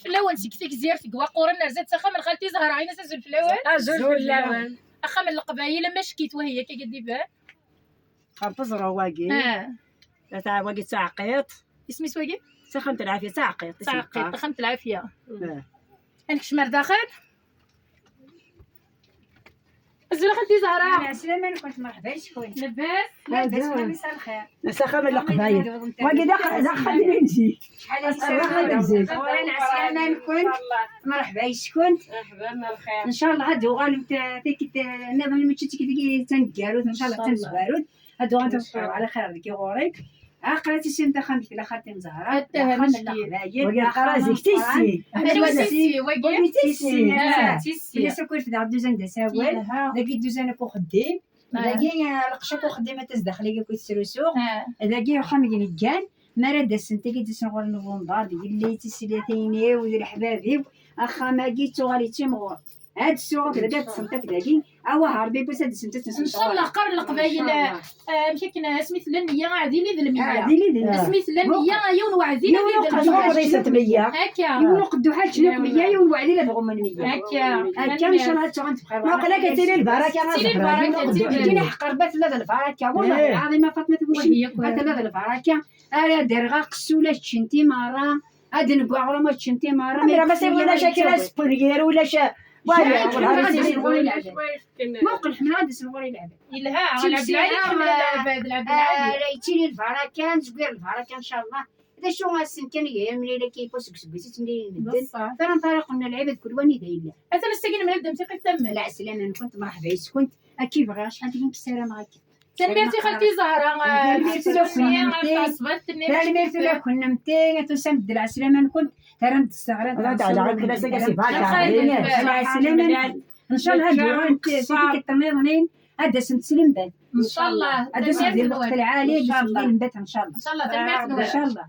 الفلاوان سكتك زيارتك واقورن رزات سخا من خالتي زهره عينا سزول الفلاوان زول الفلاوان اخا من القبايل ما شكيت وهي كي قد يبان خرطز رواقي تاع واقي تعقيط اسمي سواقي سخنت العافيه تعقيط تعقيد تخمت العافيه اه عندك شمر داخل زول خالتي زهره انا سليمان كنت مرحبا شكون لاباس لاباس مساء الخير سخا من القبايل واقي دخل نجي شحال هذه هادي وانا سليمان كنت مرحبا شكون مرحبا الخير ان شاء الله هادو غالب تيك نبغي المشي تيك تنقالو ان شاء الله تنزبارود هادو غنتوقعوا على خير ديك غوري عقلتي سنت خمس لا خاطر زهره واقي قرازي تيسي انا وسيسي واقي تيسي سكون في دار دوزان دا ساوال داكي دوزان كو خديم داكي لقشا كو خديمه تزدخلي كو تسروسو داكي خامي كان مراد السنتي كي تسنغور نوفمبر اللي تسلاتيني ودير الحبابي اخا ما جيتو غالي تيمغور هاد السوق بدا تصنتك داكي او هربي بس هاد السنتات ان شاء الله قرن القبايل مشكنا سميت لنيا عادي لي ذلميه عادي سميت لنيا يون وعدي لي رئيسة مية هكا يقولوا قدو حال شنو 100 يوم وعدي لا بغوا من 100 هكا ان شاء الله تغنت بخير ما قلك تيري البركه تيري البركة، كاين حقربات لا البركه والله العظيم فاطمه وهي تبوشي هذا لا البركه انا درغا قسوله شنتي مره هاد نكوا على ما شنتي مره ما بس ولا شكل سبونير ولا شا موقع الحمل غادي نسولوا يلعب يلها على عبد العادي ريتيني الفراكان زكير الفراكان ان شاء الله اذا شو غاسن كان يا ملي كيبوس كسبيت ملي ندن ترى نطلقنا العباد كل واني دايله اثر السكين من الدم تقي تم لا سلام انا كنت مرحبا كنت كيف غير شحال ديك السلام عليك تنميرتي خالتي زهره تنميرتي لا كنا متين تسمى الدلع سلام كنت ترى نتستغرب ان شاء الله هادو انت سيدي كتمرضين هذا سنت سلم بان ان شاء الله هذا سنت الوقت العالي ان شاء الله ان شاء الله ان شاء الله ان شاء الله